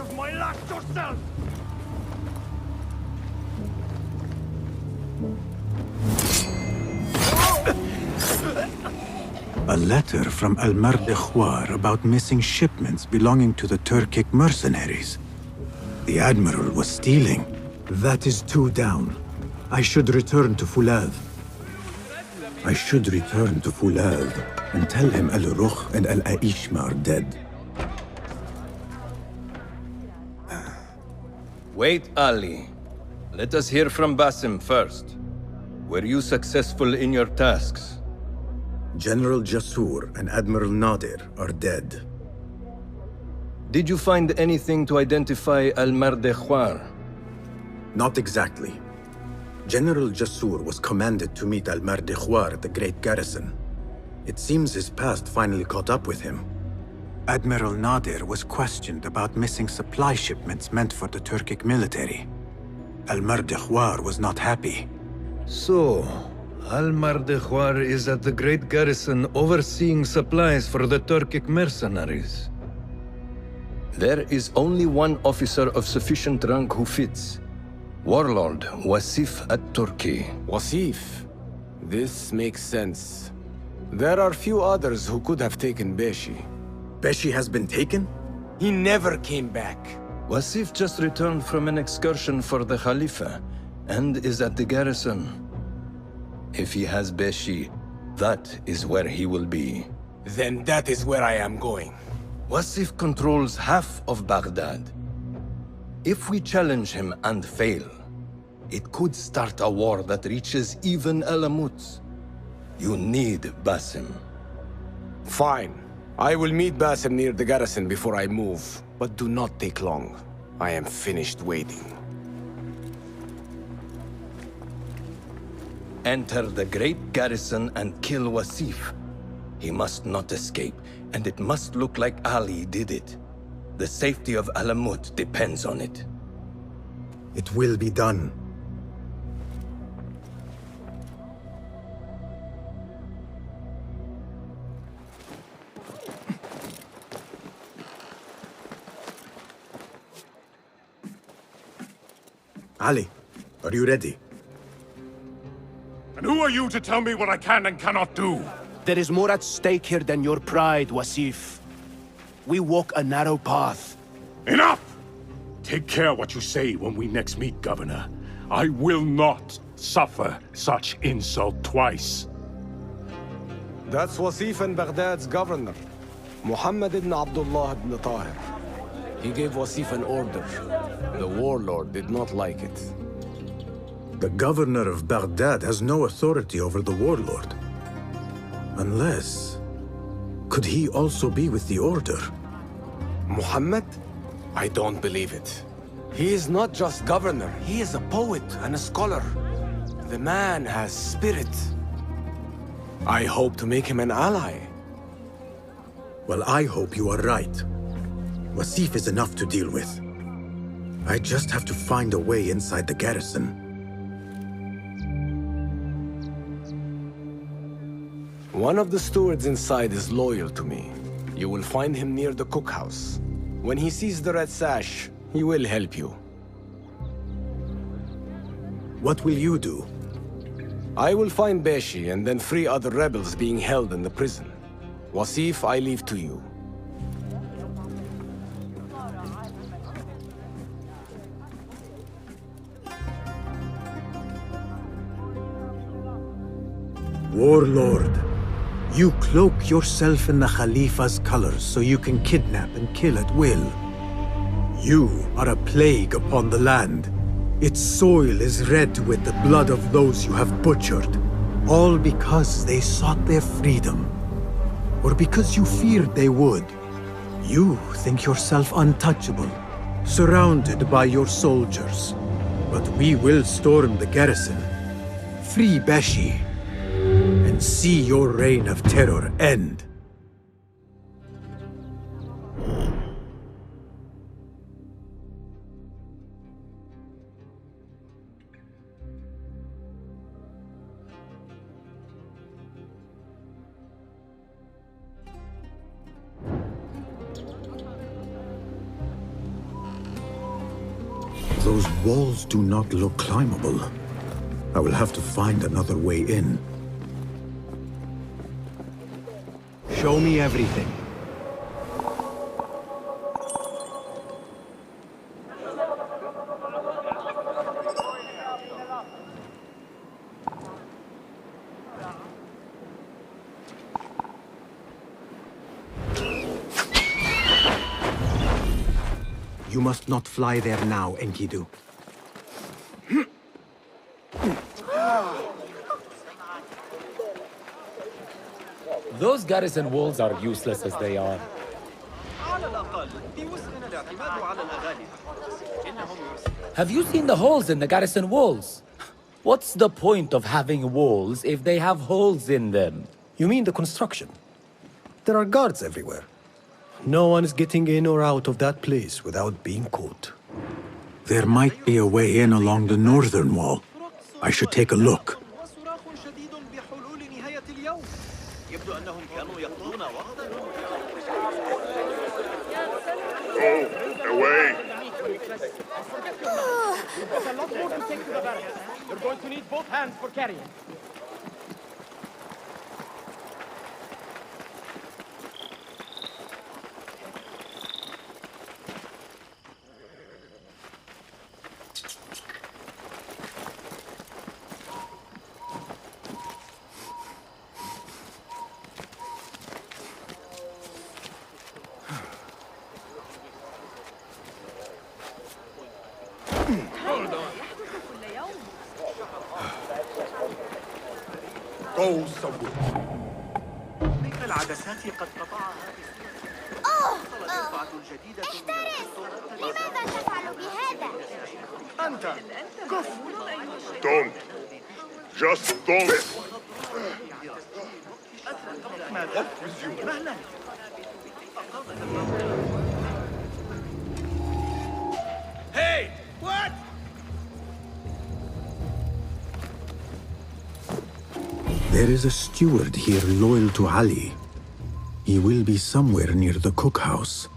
of my luck yourself! A letter from Al-Mardekhwar about missing shipments belonging to the Turkic mercenaries. The Admiral was stealing. That is two down. I should return to Fulad. And tell him Al-Rukh and Al-Aishma are dead. Wait, Ali. Let us hear from Basim first. Were you successful in your tasks? General Jasur and Admiral Nadir are dead. Did you find anything to identify Al-Mardekhwar? Not exactly. General Jasur was commanded to meet Al-Mardekhwar at the Great Garrison. It seems his past finally caught up with him. Admiral Nadir was questioned about missing supply shipments meant for the Turkic military. Al-Mardekhwar was not happy. So, Al-Mardekhwar is at the Great Garrison overseeing supplies for the Turkic mercenaries. There is only one officer of sufficient rank who fits. Warlord Wasif at-Turki. Wasif? This makes sense. There are few others who could have taken Beshi. Beshi has been taken? He never came back. Wasif just returned from an excursion for the Khalifa and is at the garrison. If he has Beshi, that is where he will be. Then that is where I am going. Wasif controls half of Baghdad. If we challenge him and fail, it could start a war that reaches even Alamut. You need Basim. Fine. I will meet Basim near the garrison before I move, but do not take long. I am finished waiting. Enter the great garrison and kill Wasif. He must not escape, and it must look like Ali did it. The safety of Alamut depends on it. It will be done. Ali, are you ready? And who are you to tell me what I can and cannot do? There is more at stake here than your pride, Wasif. We walk a narrow path. Enough! Take care what you say when we next meet, Governor. I will not suffer such insult twice. That's Wasif and Baghdad's governor, Muhammad ibn Abdullah ibn Tahir. He gave Wasif an order. The warlord did not like it. The governor of Baghdad has no authority over the warlord. Unless... could he also be with the order? Muhammad? I don't believe it. He is not just governor, he is a poet and a scholar. The man has spirit. I hope to make him an ally. Well, I hope you are right. Wasif is enough to deal with. I just have to find a way inside the garrison. One of the stewards inside is loyal to me. You will find him near the cookhouse. When he sees the red sash, he will help you. What will you do? I will find Beshi and then free other rebels being held in the prison. Wasif, I leave to you. Warlord, you cloak yourself in the Khalifa's colors so you can kidnap and kill at will. You are a plague upon the land. Its soil is red with the blood of those you have butchered, all because they sought their freedom, or because you feared they would. You think yourself untouchable, surrounded by your soldiers. But we will storm the garrison, free Beshi, and see your reign of terror end. Those walls do not look climbable. I will have to find another way in. Show me everything. You must not fly there now, Enkidu. Those garrison walls are useless as they are. Have you seen the holes in the garrison walls? What's the point of having walls if they have holes in them? You mean the construction? There are guards everywhere. No one is getting in or out of that place without being caught. There might be a way in along the northern wall. I should take a look. Away! There's a lot more to take to the barracks. You're going to need both hands for carrying. Go somewhere. العدسات قد قطعها احترس! لماذا تفعل بهذا؟ أنت كف Don't. Just don't. مهلا Hey! What? There is a steward here loyal to Ali. He will be somewhere near the cookhouse.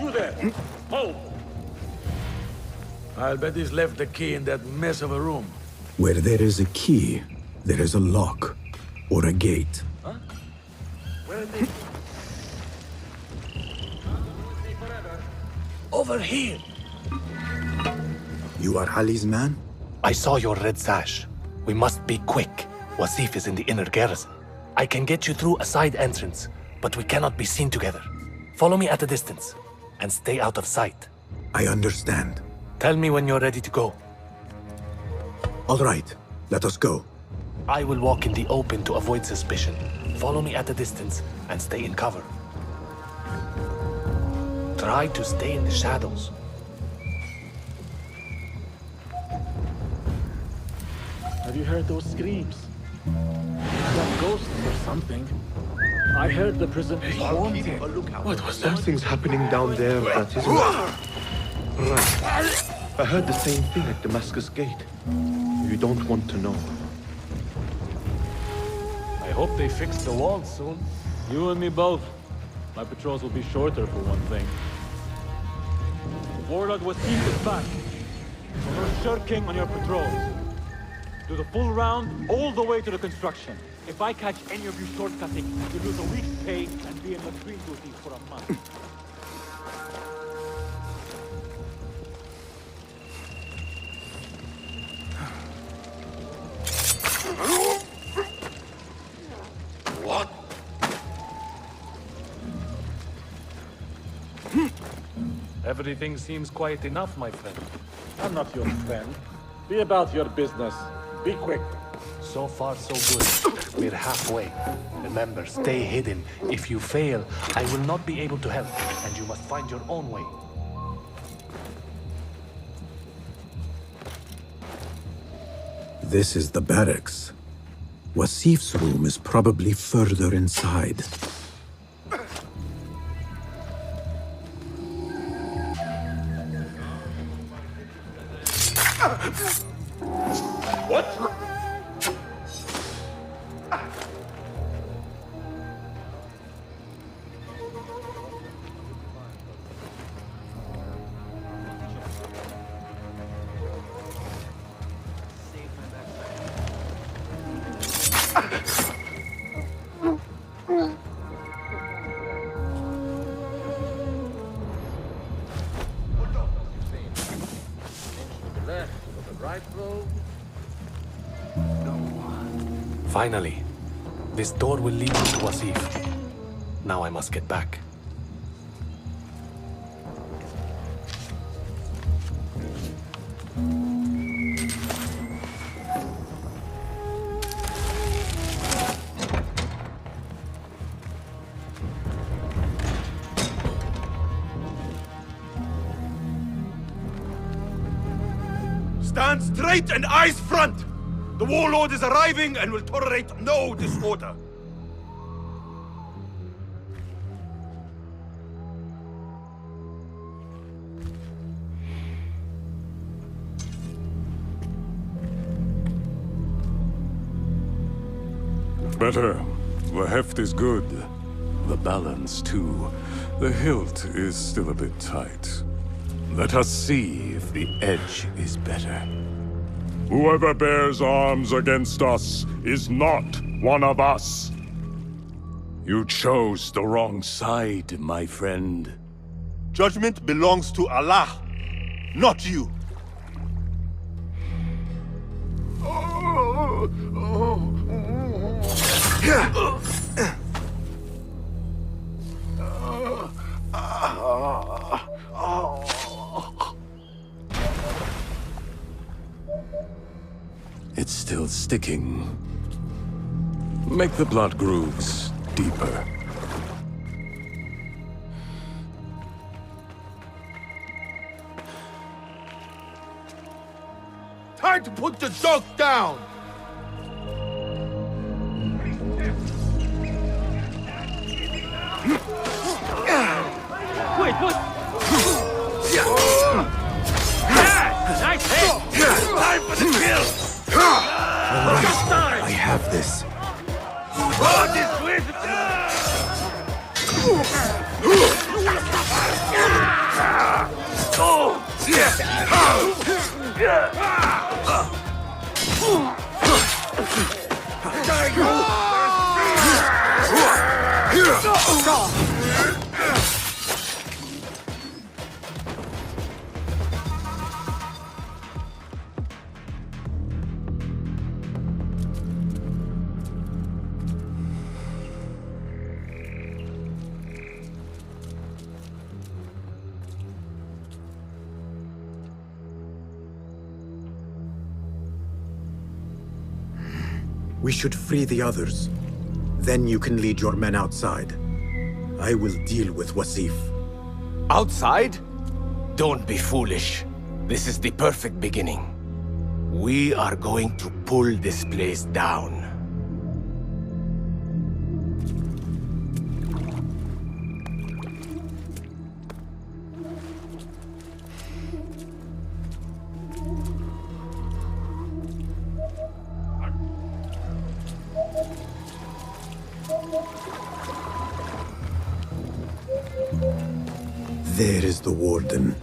You there! Hold! I'll bet he's left the key in that mess of a room. Where there is a key, there is a lock or a gate. Where are they? Over here! You are Ali's man? I saw your red sash. We must be quick. Wasif is in the inner garrison. I can get you through a side entrance, but we cannot be seen together. Follow me at a distance, and stay out of sight. I understand. Tell me when you're ready to go. All right, let us go. I will walk in the open to avoid suspicion. Follow me at a distance, and stay in cover. Try to stay in the shadows. Have you heard those screams? Like ghosts or something. I heard the prison is haunted. What was that? Something's happening down there that isn't... Right. I heard the same thing at Damascus Gate. You don't want to know. I hope they fix the walls soon. You and me both. My patrols will be shorter for one thing. Warlord Wasif is back. So no shirking on your patrols. Do the full round all the way to the construction. If I catch any of you shortcutting, you lose a week's pay and be in the green duty for a month. What? Everything seems quiet enough, my friend. I'm not your friend. Be about your business. Be quick. So far, so good. We're halfway. Remember, stay hidden. If you fail, I will not be able to help, and you must find your own way. This is the barracks. Wasif's room is probably further inside. What? Finally. This door will lead me to Wasif. Now I must get back. Stand straight and eyes front! The warlord is arriving and will tolerate no disorder. Better. The heft is good. The balance, too. The hilt is still a bit tight. Let us see if the edge is better. Whoever bears arms against us is not one of us. You chose the wrong side, my friend. Judgment belongs to Allah, not you. It's still sticking. Make the blood grooves deeper. Time to put the dog down! Wait, what? Nice hit! Time for the kill! I have this. God is with We should free the others. Then you can lead your men outside. I will deal with Wasif. Outside? Don't be foolish. This is the perfect beginning. We are going to pull this place down. There is the warden.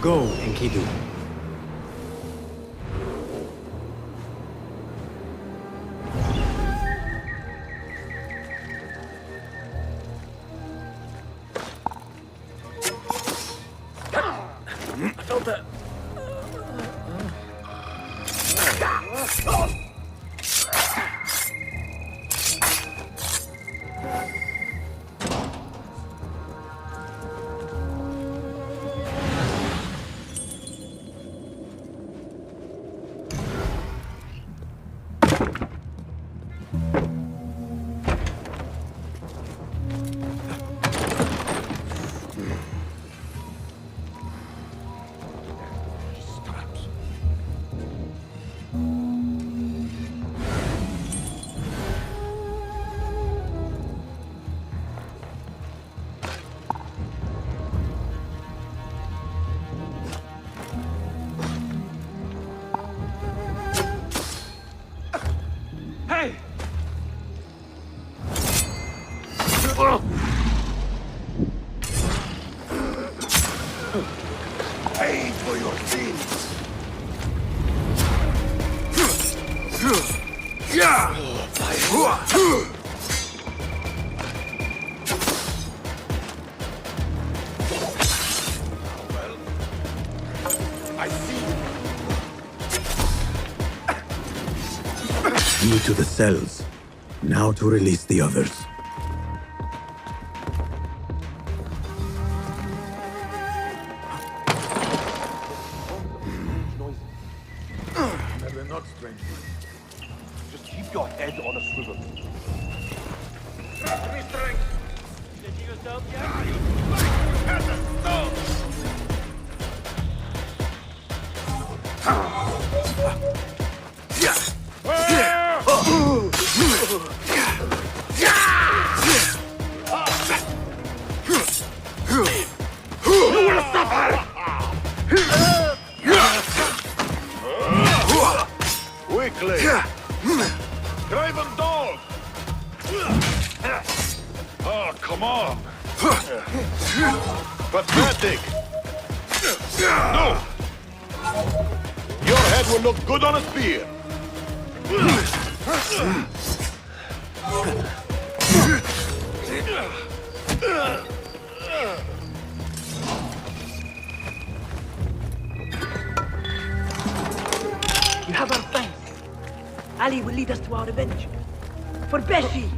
Go, Enkidu. I felt that. Hey! Pay for your sins! I see. You to the cells. Now to release the others. They're not strange. Just keep your head on a swivel. Taking yourself yet? Quickly! Drive them dog! Oh, come on! Pathetic! No! Your head will look good on a spear! You have our thanks. Ali will lead us to our revenge. For Beshi!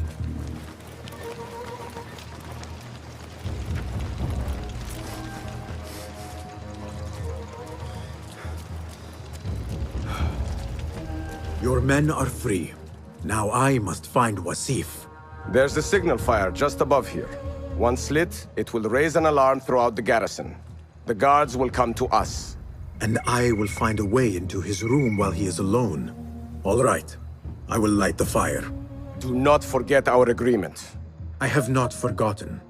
Your men are free. Now I must find Wasif. There's a signal fire just above here. Once lit, it will raise an alarm throughout the garrison. The guards will come to us. And I will find a way into his room while he is alone. All right. I will light the fire. Do not forget our agreement. I have not forgotten.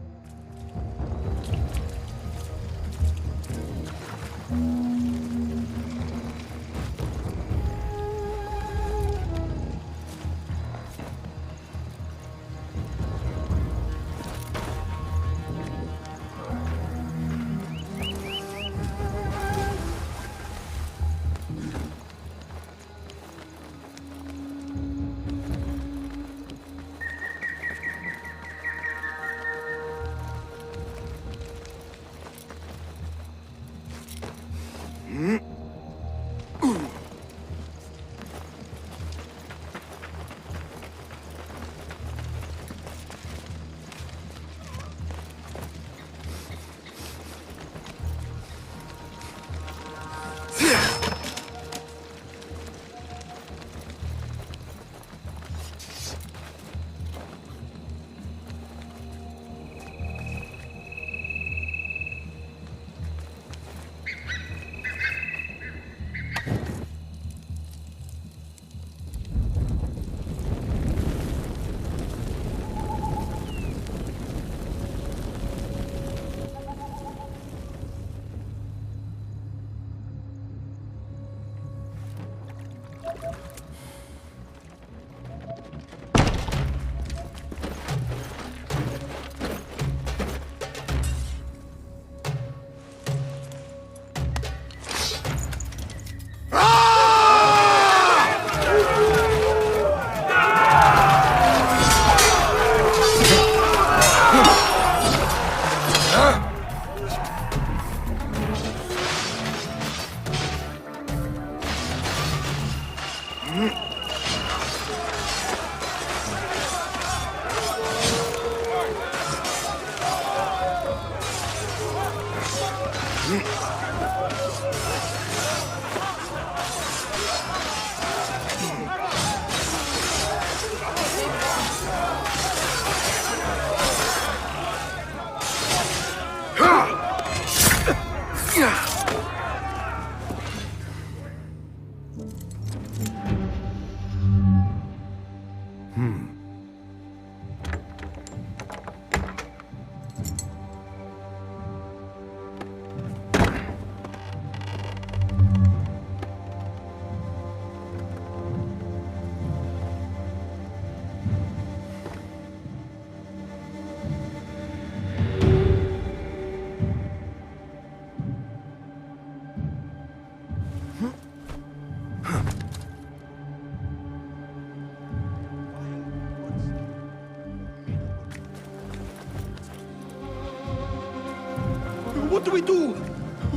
What do we do?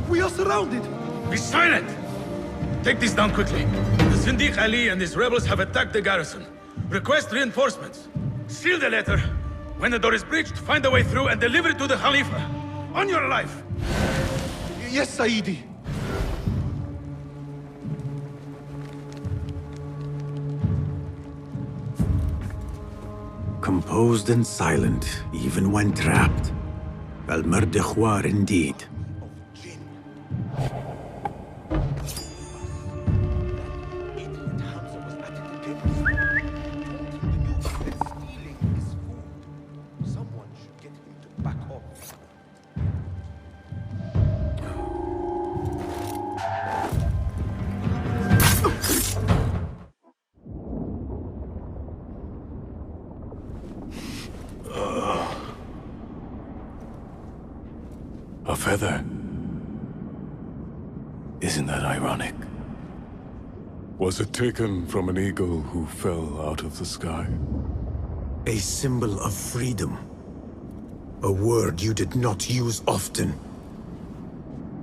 We are surrounded. Be silent! Take this down quickly. The Zindiq Ali and his rebels have attacked the garrison. Request reinforcements. Seal the letter. When the door is breached, find a way through and deliver it to the Khalifa. On your life! Yes, Saidi. Composed and silent, even when trapped. Al-Mardikhwar indeed. A feather. Isn't that ironic? Was it taken from an eagle who fell out of the sky? A symbol of freedom. A word you did not use often.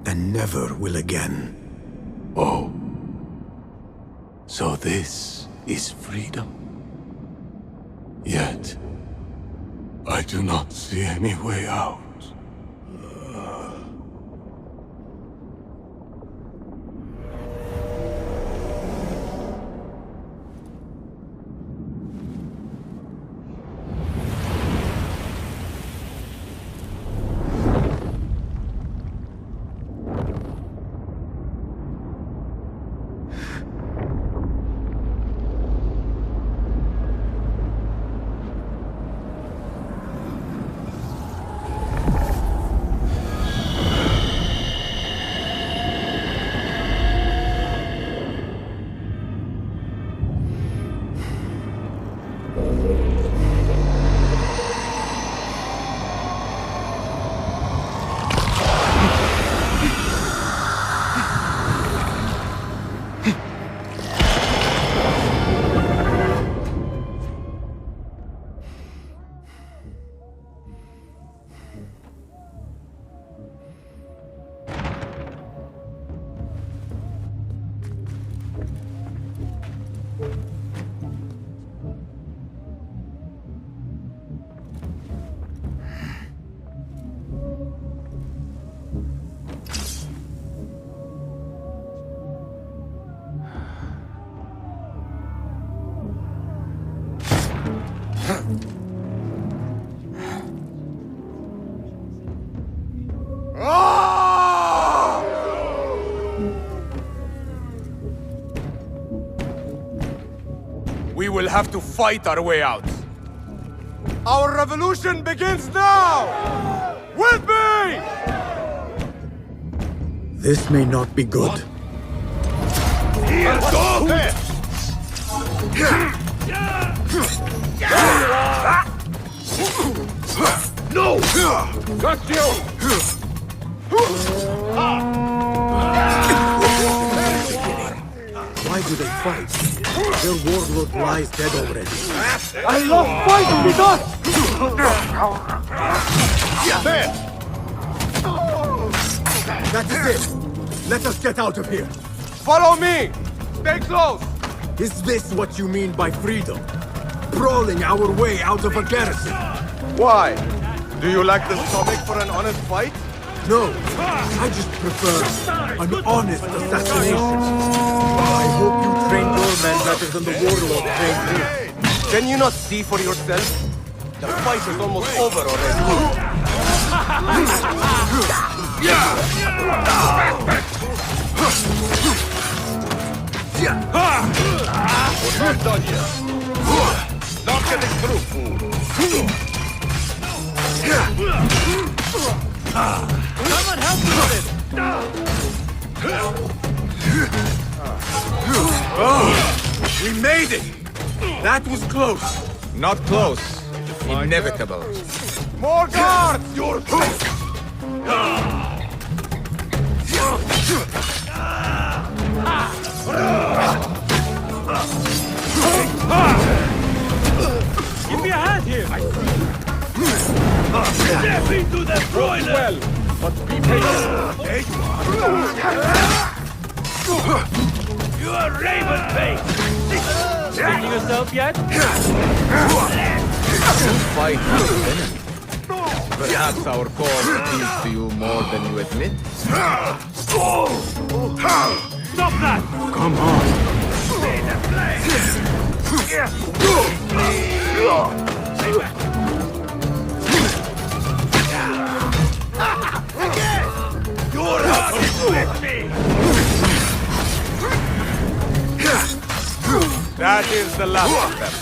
And never will again. Oh. So this is freedom. Yet, I do not see any way out. We will have to fight our way out. Our revolution begins now! With me! This may not be good. Here, go! No! Got you! Why do they fight? Their warlord lies dead already. I love fighting with us! There! That is it! Let us get out of here! Follow me! Stay close! Is this what you mean by freedom? Brawling our way out of a garrison? Why? Do you lack the stomach for an honest fight? No, I just prefer an honest assassination. I hope you trained your men better than the warlord trained you. Can you not see for yourself? The fight is almost over already. We're not done yet. Not getting through, fool. Someone help me with this! We made it! That was close. Not close. Inevitable. More guards! Your place! Give me a hand here! Step into the broiler! Well, but be patient. You are raven-faced! Feeling yourself yet? Fight with venom. Perhaps our cause appeals to you more than you admit. Stop that! Come on. Your heart is with me! That is the last of them.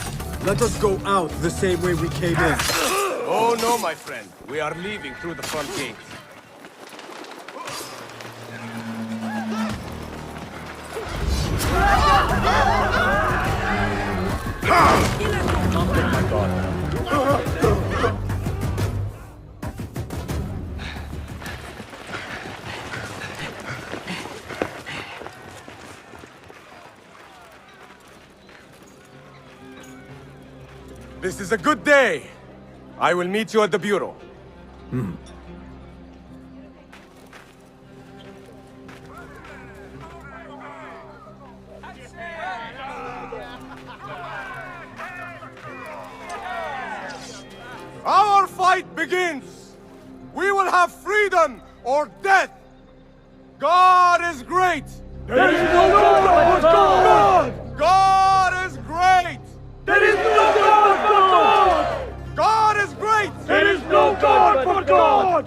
Let us go out the same way we came in. Oh no, my friend. We are leaving through the front gate. This is a good day. I will meet you at the bureau. Our fight begins! We will have freedom or death! God is great! There is no God but God! God is great! There is no God but God! God is great! There is no God but God!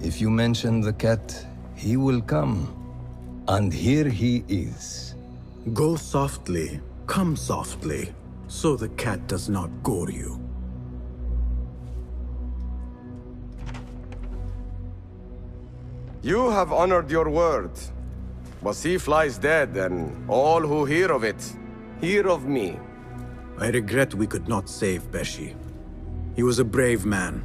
If you mention the cat, he will come. And here he is. Go softly, come softly, so the cat does not gore you. You have honored your word. Wasif lies dead, and all who hear of it, hear of me. I regret we could not save Beshi. He was a brave man.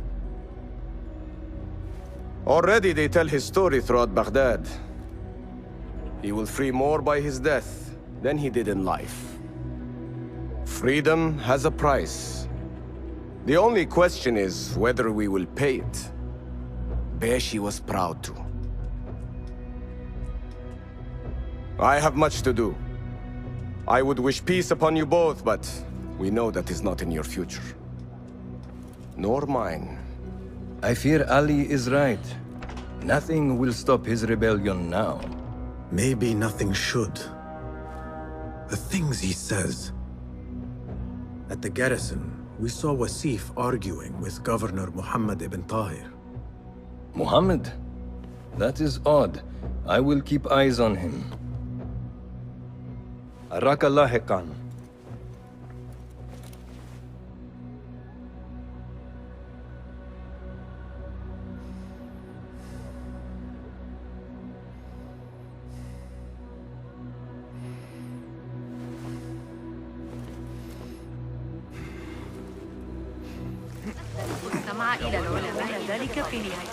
Already they tell his story throughout Baghdad. He will free more by his death than he did in life. Freedom has a price. The only question is whether we will pay it. Beshi was proud to. I have much to do. I would wish peace upon you both, but we know that is not in your future. Nor mine. I fear Ali is right. Nothing will stop his rebellion now. Maybe nothing should. The things he says. At the garrison, we saw Wasif arguing with Governor Muhammad ibn Tahir. Muhammad? That is odd. I will keep eyes on him. أراك لاحقا.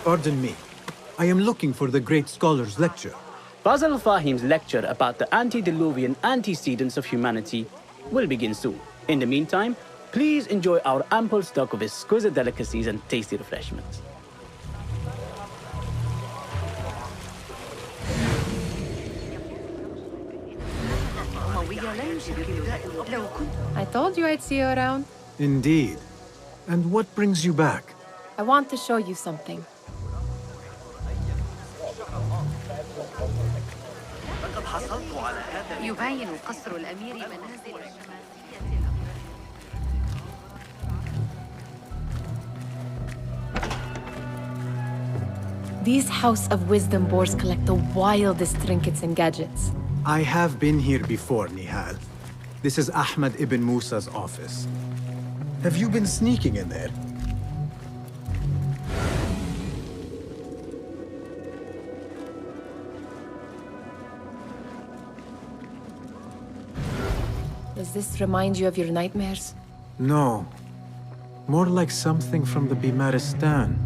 Pardon me. I am looking for the great scholar's lecture. Fazl Fahim's lecture about the antediluvian antecedents of humanity will begin soon. In the meantime, please enjoy our ample stock of exquisite delicacies and tasty refreshments. I told you I'd see you around. Indeed. And what brings you back? I want to show you something. يبين قصر الأمير منازل These House of Wisdom boars collect the wildest trinkets and gadgets. I have been here before, Nihal. This is Ahmed ibn Musa's office. Have you been sneaking in there? Does this remind you of your nightmares? No. More like something from the Bimaristan.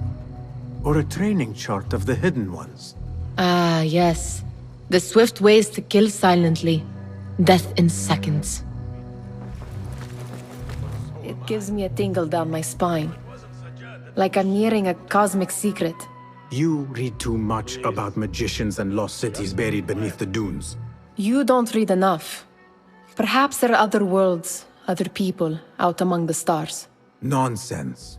Or a training chart of the Hidden Ones. Ah, yes. The swift ways to kill silently. Death in seconds. It gives me a tingle down my spine. Like I'm nearing a cosmic secret. You read too much about magicians and lost cities buried beneath the dunes. You don't read enough. Perhaps there are other worlds, other people, out among the stars. Nonsense.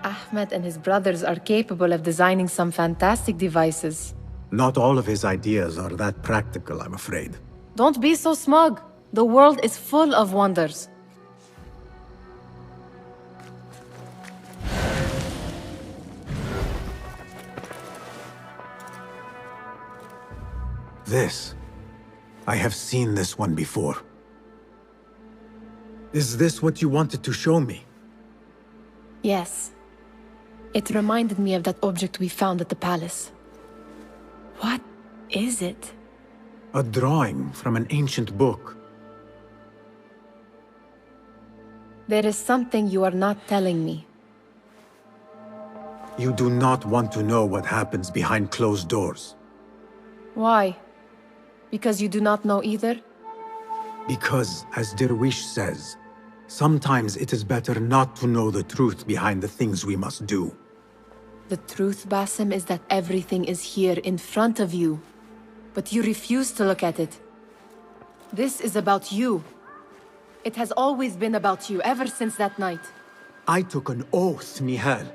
Ahmed and his brothers are capable of designing some fantastic devices. Not all of his ideas are that practical, I'm afraid. Don't be so smug. The world is full of wonders. This. I have seen this one before. Is this what you wanted to show me? Yes. It reminded me of that object we found at the palace. What is it? A drawing from an ancient book. There is something you are not telling me. You do not want to know what happens behind closed doors. Why? Because you do not know either? Because, as Derwish says, sometimes it is better not to know the truth behind the things we must do. The truth, Basim, is that everything is here in front of you. But you refuse to look at it. This is about you. It has always been about you, ever since that night. I took an oath, Nihal,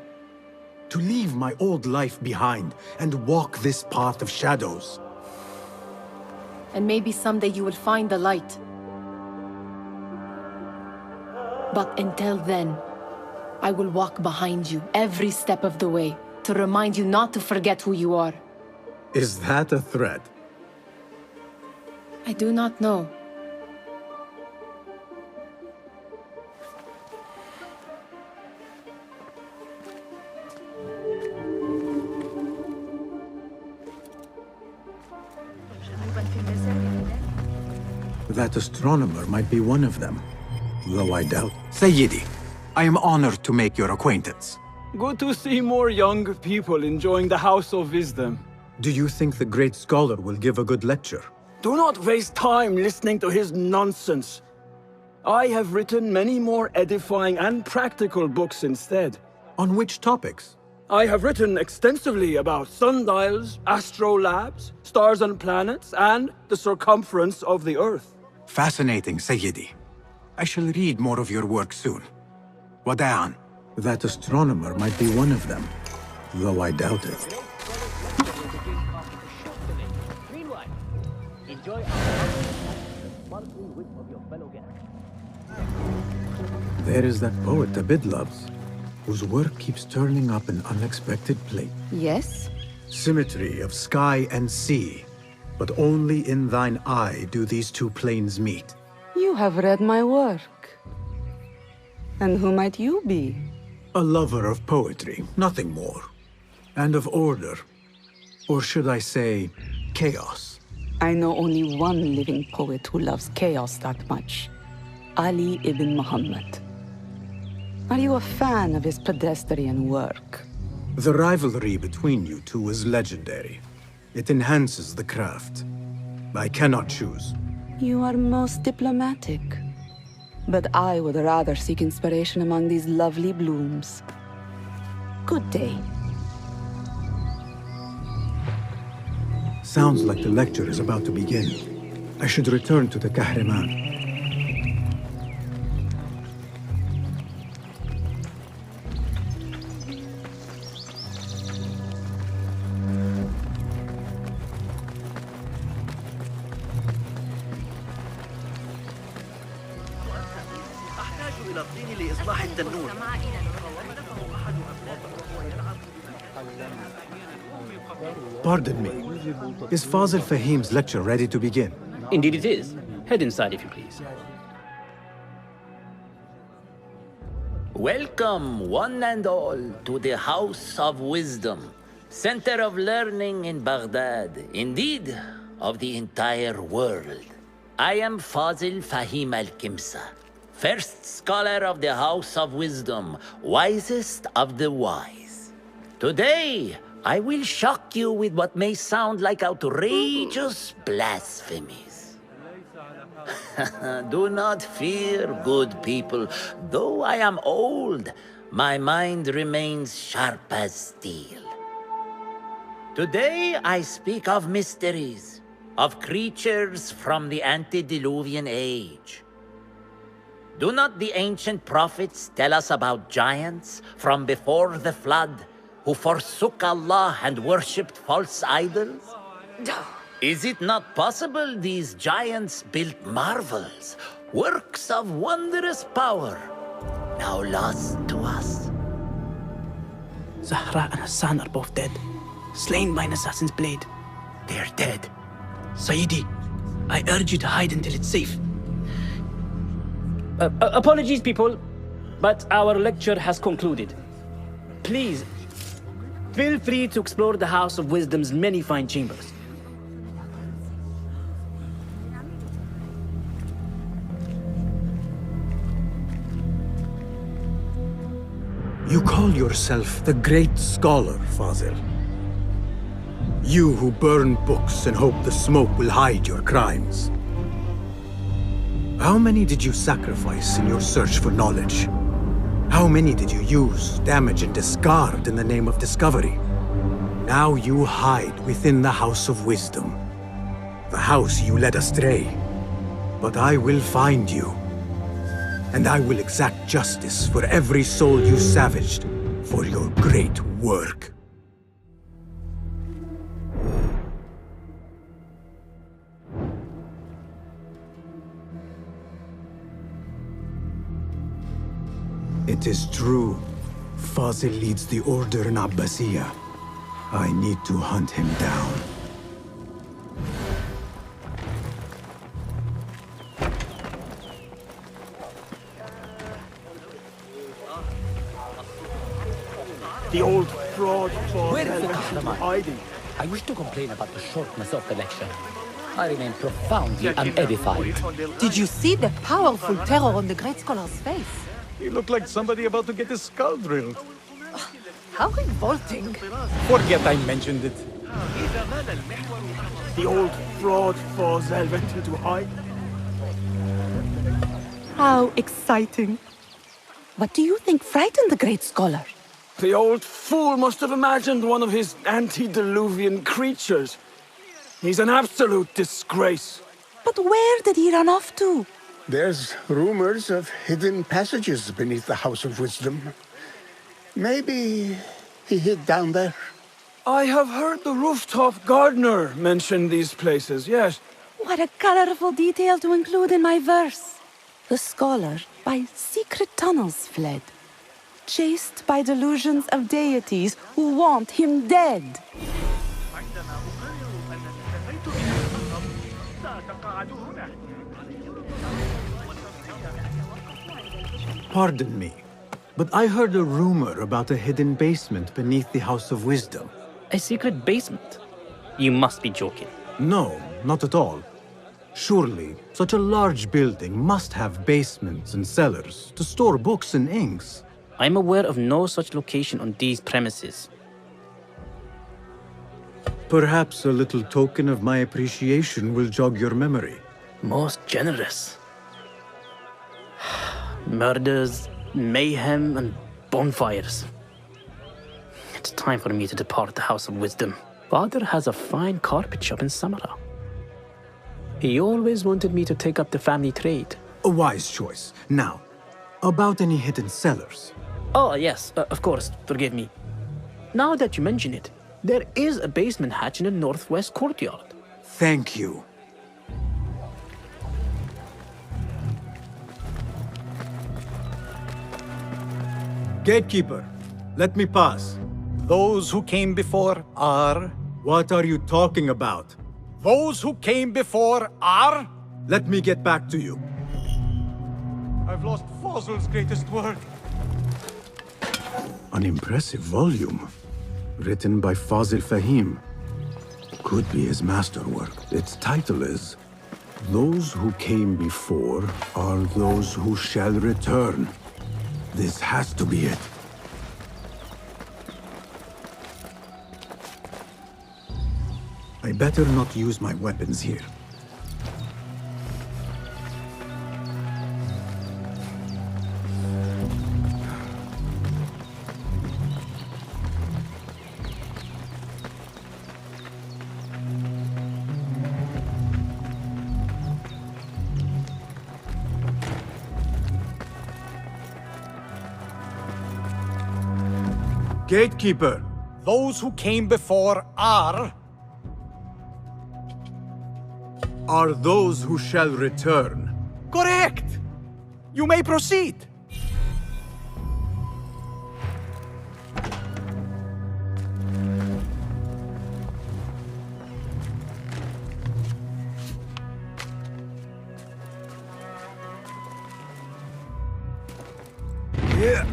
to leave my old life behind and walk this path of shadows. And maybe someday you will find the light. But until then, I will walk behind you every step of the way to remind you not to forget who you are. Is that a threat? I do not know. That astronomer might be one of them, though I doubt. Sayyidi, I am honored to make your acquaintance. Good to see more young people enjoying the House of Wisdom. Do you think the great scholar will give a good lecture? Do not waste time listening to his nonsense. I have written many more edifying and practical books instead. On which topics? I have written extensively about sundials, astrolabes, stars and planets, and the circumference of the Earth. Fascinating, Sayyidi. I shall read more of your work soon. Wada'an. That astronomer might be one of them, though I doubt it. Meanwhile, enjoy sparkling wit of your fellow guests. There is that poet Abid loves, whose work keeps turning up in unexpected places. Yes? Symmetry of sky and sea, but only in thine eye do these two planes meet. You have read my work. And who might you be? A lover of poetry, nothing more. And of order. Or should I say, chaos. I know only one living poet who loves chaos that much. Ali ibn Muhammad. Are you a fan of his pedestrian work? The rivalry between you two is legendary. It enhances the craft. I cannot choose. You are most diplomatic. But I would rather seek inspiration among these lovely blooms. Good day. Sounds like the lecture is about to begin. I should return to the Kahraman. Pardon me. Is Fazil Fahim's lecture ready to begin? Indeed it is. Head inside if you please. Welcome, one and all, to the House of Wisdom, center of learning in Baghdad, indeed, of the entire world. I am Fazil Fahim al-Kimsa, first scholar of the House of Wisdom, wisest of the wise. Today, I will shock you with what may sound like outrageous blasphemies. Do not fear, good people. Though I am old, my mind remains sharp as steel. Today I speak of mysteries, of creatures from the antediluvian age. Do not the ancient prophets tell us about giants from before the flood who forsook Allah and worshipped false idols? Is it not possible these giants built marvels, works of wondrous power, now lost to us? Zahra and Hassan are both dead, slain by an assassin's blade. They're dead. Sayyidi, I urge you to hide until it's safe. Apologies, people, but our lecture has concluded. Please, feel free to explore the House of Wisdom's many fine chambers. You call yourself the great scholar, Fazil. You who burn books and hope the smoke will hide your crimes. How many did you sacrifice in your search for knowledge? How many did you use, damage, and discard in the name of discovery? Now you hide within the House of Wisdom. The house you led astray. But I will find you. And I will exact justice for every soul you savaged for your great work. It is true. Fazil leads the order in Abbasiyah. I need to hunt him down. The old fraud Where is the Kahraman hiding? I wish to complain about the shortness of the lecture. I remain profoundly unedified. Did you see the powerful terror on the great scholar's face? He looked like somebody about to get his skull drilled. How revolting. Forget I mentioned it. The old fraud Fazil went into hide. How exciting. What do you think frightened the great scholar? The old fool must have imagined one of his antediluvian creatures. He's an absolute disgrace. But where did he run off to? There's rumors of hidden passages beneath the House of Wisdom. Maybe he hid down there. I have heard the rooftop gardener mention these places, yes. What a colorful detail to include in my verse. The scholar by secret tunnels fled, chased by delusions of deities who want him dead. Pardon me, but I heard a rumor about a hidden basement beneath the House of Wisdom. A secret basement? You must be joking. No, not at all. Surely, such a large building must have basements and cellars to store books and inks. I'm aware of no such location on these premises. Perhaps a little token of my appreciation will jog your memory. Most generous. Murders, mayhem, and bonfires. It's time for me to depart the House of Wisdom. Father has a fine carpet shop in Samara. He always wanted me to take up the family trade. A wise choice. Now, about any hidden cellars? Oh, yes, of course, forgive me. Now that you mention it, there is a basement hatch in the northwest courtyard. Thank you. Gatekeeper, let me pass. Those who came before are... What are you talking about? Those who came before are... Let me get back to you. I've lost Fazl's greatest work. An impressive volume. Written by Fazil Fahim. Could be his masterwork. Its title is... Those who came before are those who shall return. This has to be it. I better not use my weapons here. Gatekeeper! Those who came before are... Are those who shall return. Correct! You may proceed. Yeah.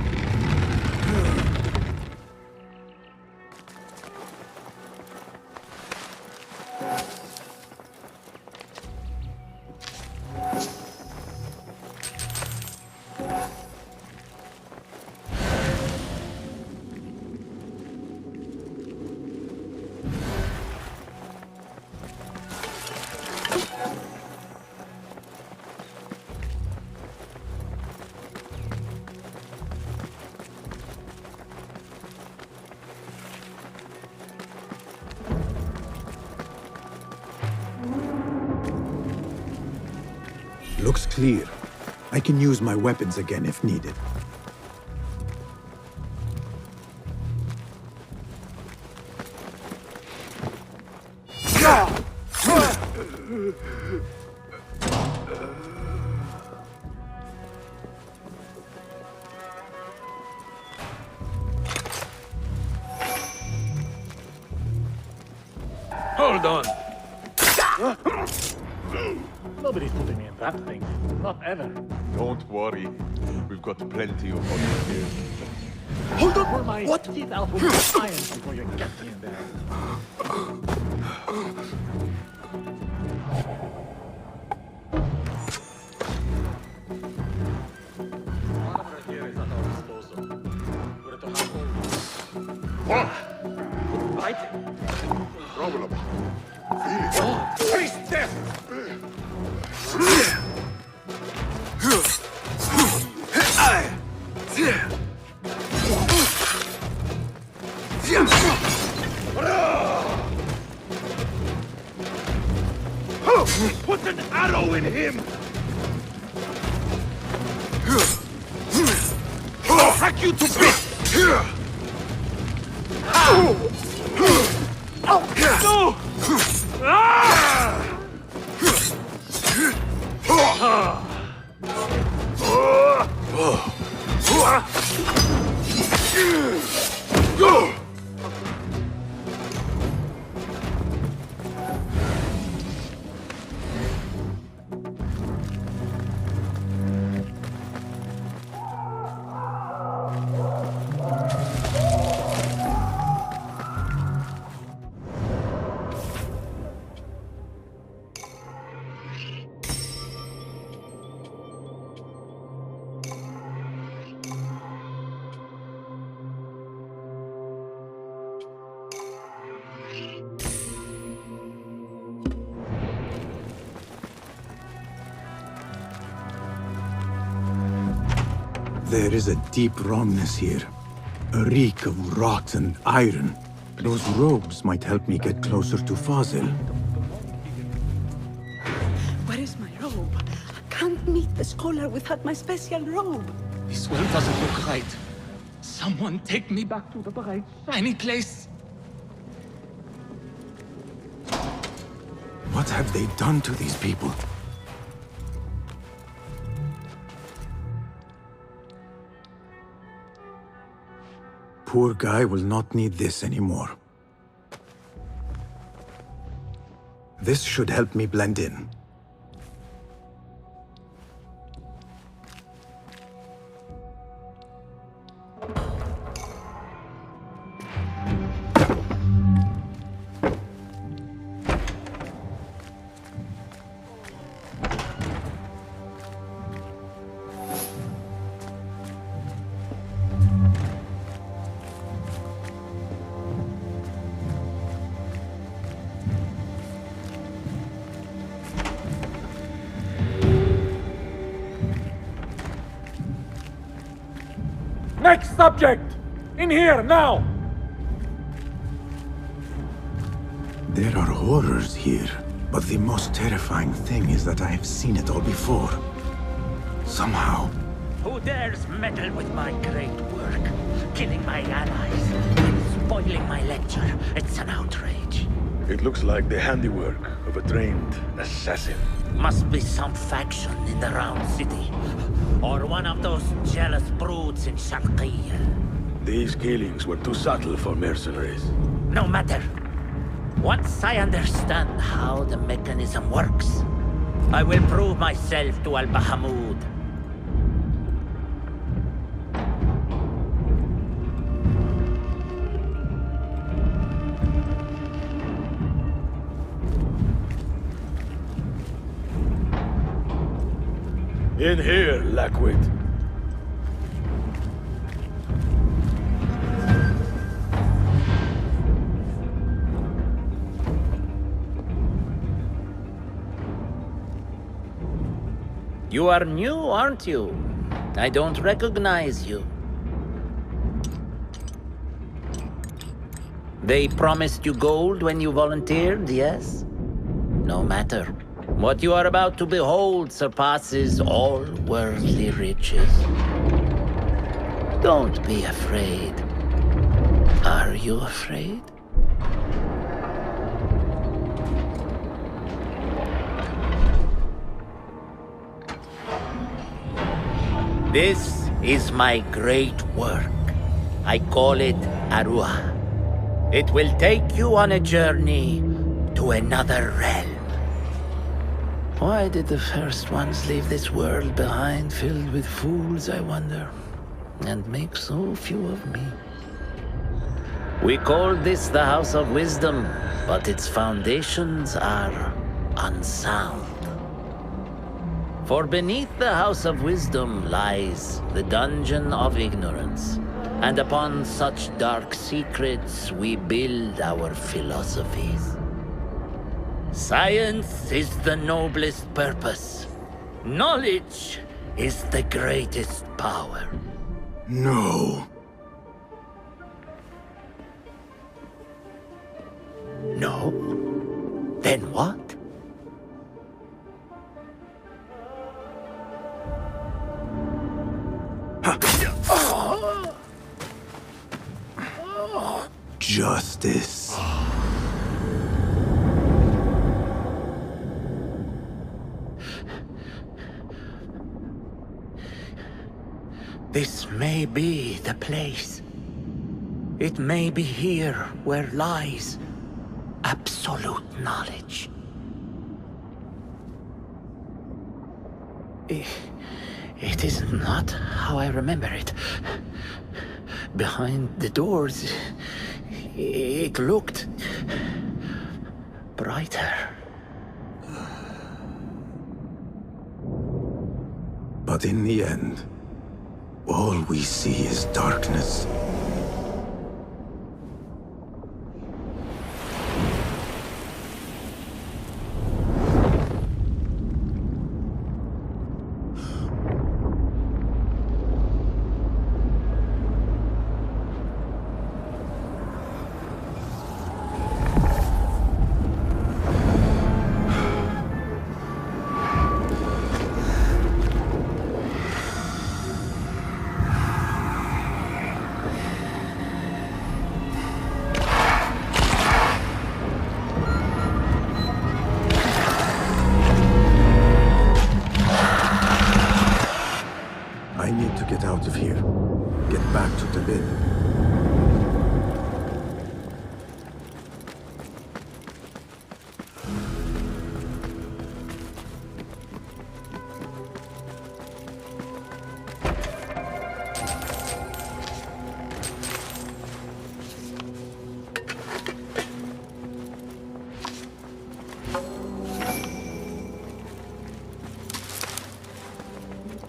Looks clear. I can use my weapons again if needed. Hold on. Nobody's putting me in that thing. Not ever. Don't worry. We've got plenty of fun here. Hold on! Pull my teeth out with science before you get me in there. Right? Problem. Face death! Put an arrow in him! I'll hack you to bits! No! There is a deep wrongness here. A reek of rot and iron. Those robes might help me get closer to Fazil. Where is my robe? I can't meet the scholar without my special robe. This well doesn't look right. Someone take me back to the bright, shiny place. What have they done to these people? Poor guy will not need this anymore. This should help me blend in. Next subject! In here, now! There are horrors here, but the most terrifying thing is that I have seen it all before. Somehow. Who dares meddle with my great work? Killing my allies and spoiling my lecture. It's an outrage. It looks like the handiwork of a trained assassin. Must be some faction in the Round City. Or one of those jealous broods in Sharqiyya. These killings were too subtle for mercenaries. No matter. Once I understand how the mechanism works, I will prove myself to Al-Bahamud. In here, Lackwit. You are new, aren't you? I don't recognize you. They promised you gold when you volunteered, yes? No matter. What you are about to behold surpasses all worldly riches. Don't be afraid. Are you afraid? This is my great work. I call it Arua. It will take you on a journey to another realm. Why did the first ones leave this world behind, filled with fools, I wonder, and make so few of me? We call this the House of Wisdom, but its foundations are unsound. For beneath the House of Wisdom lies the Dungeon of Ignorance, and upon such dark secrets we build our philosophies. Science is the noblest purpose. Knowledge is the greatest power. No. No? Then what? Justice. This may be the place. It may be here where lies absolute knowledge. It is not how I remember it. Behind the doors, it looked brighter. But in the end, all we see is darkness. back to Tibet.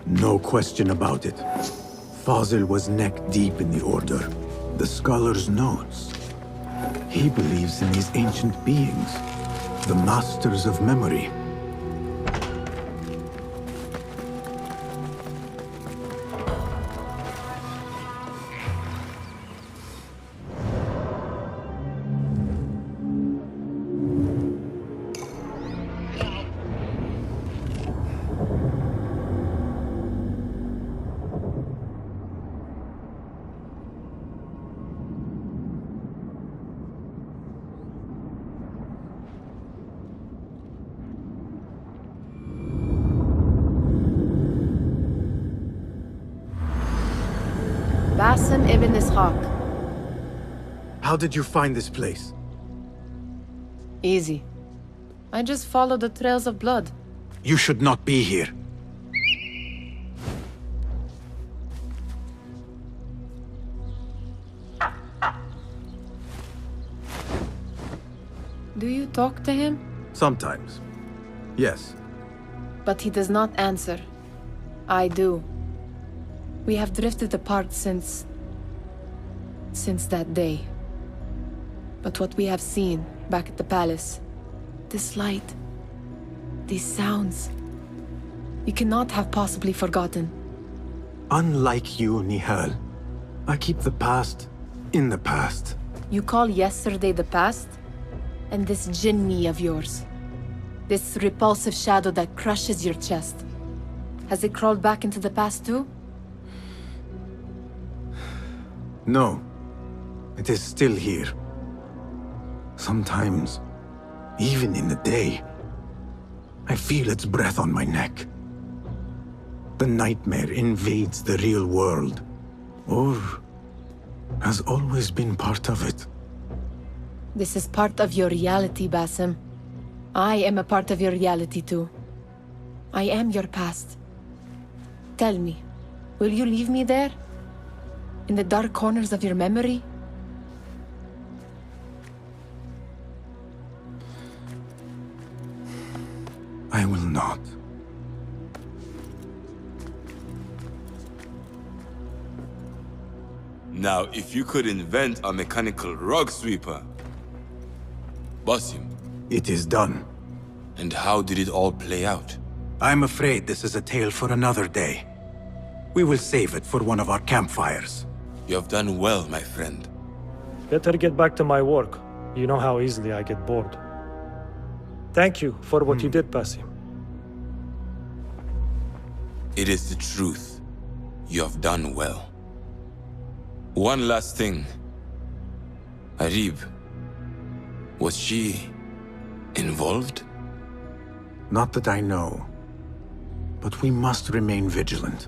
No question about it. Fazil was neck-deep in the Order. The scholar's notes. He believes in these ancient beings, the masters of memory. Basim ibn Ishaq. How did you find this place? Easy. I just followed the trails of blood. You should not be here. Do you talk to him? Sometimes. Yes. But he does not answer. I do. We have drifted apart since that day. But what we have seen back at the palace, this light, these sounds, you cannot have possibly forgotten. Unlike you, Nihal, I keep the past in the past. You call yesterday the past? And this jinni of yours, this repulsive shadow that crushes your chest, has it crawled back into the past too? No. It is still here. Sometimes, even in the day, I feel its breath on my neck. The nightmare invades the real world, or has always been part of it. This is part of your reality, Basim. I am a part of your reality too. I am your past. Tell me, will you leave me there? In the dark corners of your memory? I will not. Now, if you could invent a mechanical rug sweeper... Basim. It is done. And how did it all play out? I'm afraid this is a tale for another day. We will save it for one of our campfires. You have done well, my friend. Better get back to my work. You know how easily I get bored. Thank you for what you did, Basim. It is the truth. You have done well. One last thing. Arib, was she involved? Not that I know. But we must remain vigilant.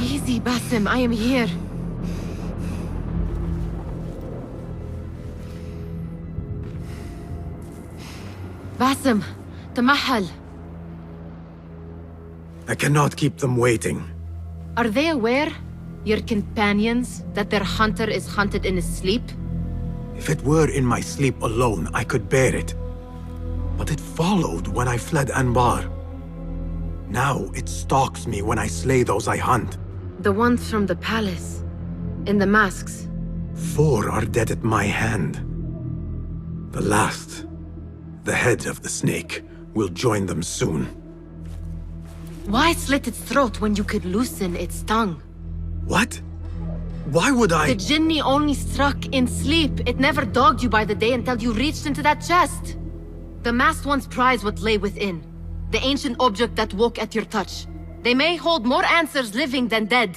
Easy, Basim, I am here. Basim, Tamahal. I cannot keep them waiting. Are they aware, your companions, that their hunter is hunted in his sleep? If it were in my sleep alone, I could bear it. But it followed when I fled Anbar. Now it stalks me when I slay those I hunt. The ones from the palace, in the masks. 4 are dead at my hand. The last, the head of the snake, will join them soon. Why slit its throat when you could loosen its tongue? What? Why would I? The Jinni only struck in sleep. It never dogged you by the day until you reached into that chest. The masked ones prize what lay within. The ancient object that woke at your touch. They may hold more answers living than dead.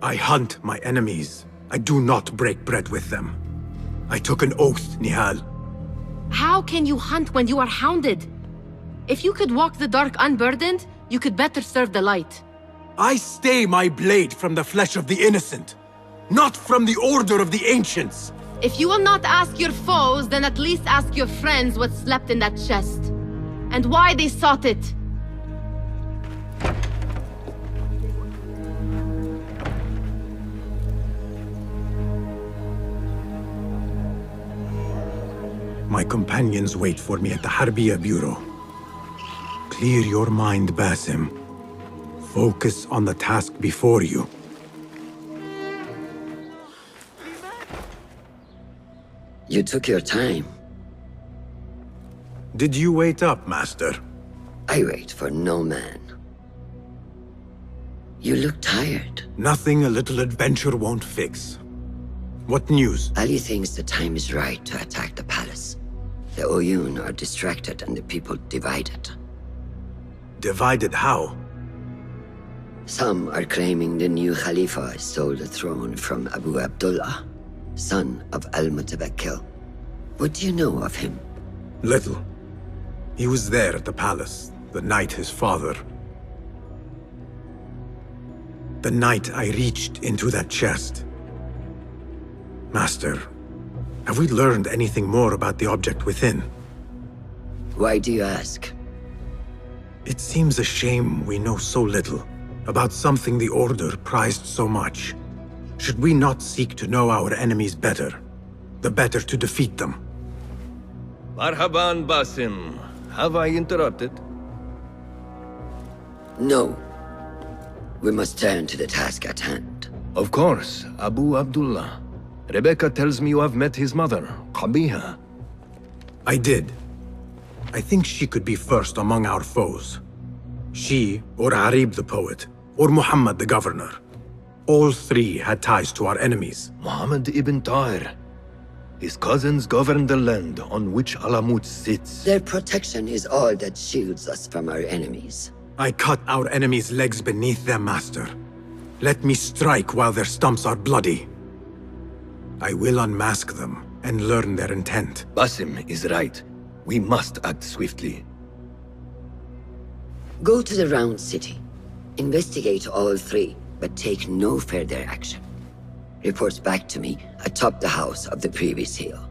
I hunt my enemies. I do not break bread with them. I took an oath, Nihal. How can you hunt when you are hounded? If you could walk the dark unburdened, you could better serve the light. I stay my blade from the flesh of the innocent, not from the order of the ancients. If you will not ask your foes, then at least ask your friends what slept in that chest. And why they sought it. My companions wait for me at the Harbiya Bureau. Clear your mind, Basim. Focus on the task before you. You took your time. Did you wait up, Master? I wait for no man. You look tired. Nothing a little adventure won't fix. What news? Ali thinks the time is right to attack the palace. The Oyun are distracted and the people divided. Divided how? Some are claiming the new Khalifa stole the throne from Abu Abdullah, son of Al-Mutawakkil. What do you know of him? Little. He was there at the palace, the night his father... The night I reached into that chest. Master, have we learned anything more about the object within? Why do you ask? It seems a shame we know so little about something the Order prized so much. Should we not seek to know our enemies better, the better to defeat them? Marhaban, Basim. Have I interrupted? No. We must turn to the task at hand. Of course, Abu Abdullah. Rebecca tells me you have met his mother, Qabiha. I did. I think she could be first among our foes. She, or Arib the poet, or Muhammad the governor. All three had ties to our enemies. Muhammad ibn Tahir. His cousins govern the land on which Alamut sits. Their protection is all that shields us from our enemies. I cut our enemies' legs beneath them, Master. Let me strike while their stumps are bloody. I will unmask them and learn their intent. Basim is right. We must act swiftly. Go to the Round City. Investigate all three, but take no further action. Report back to me atop the house of the previous hill.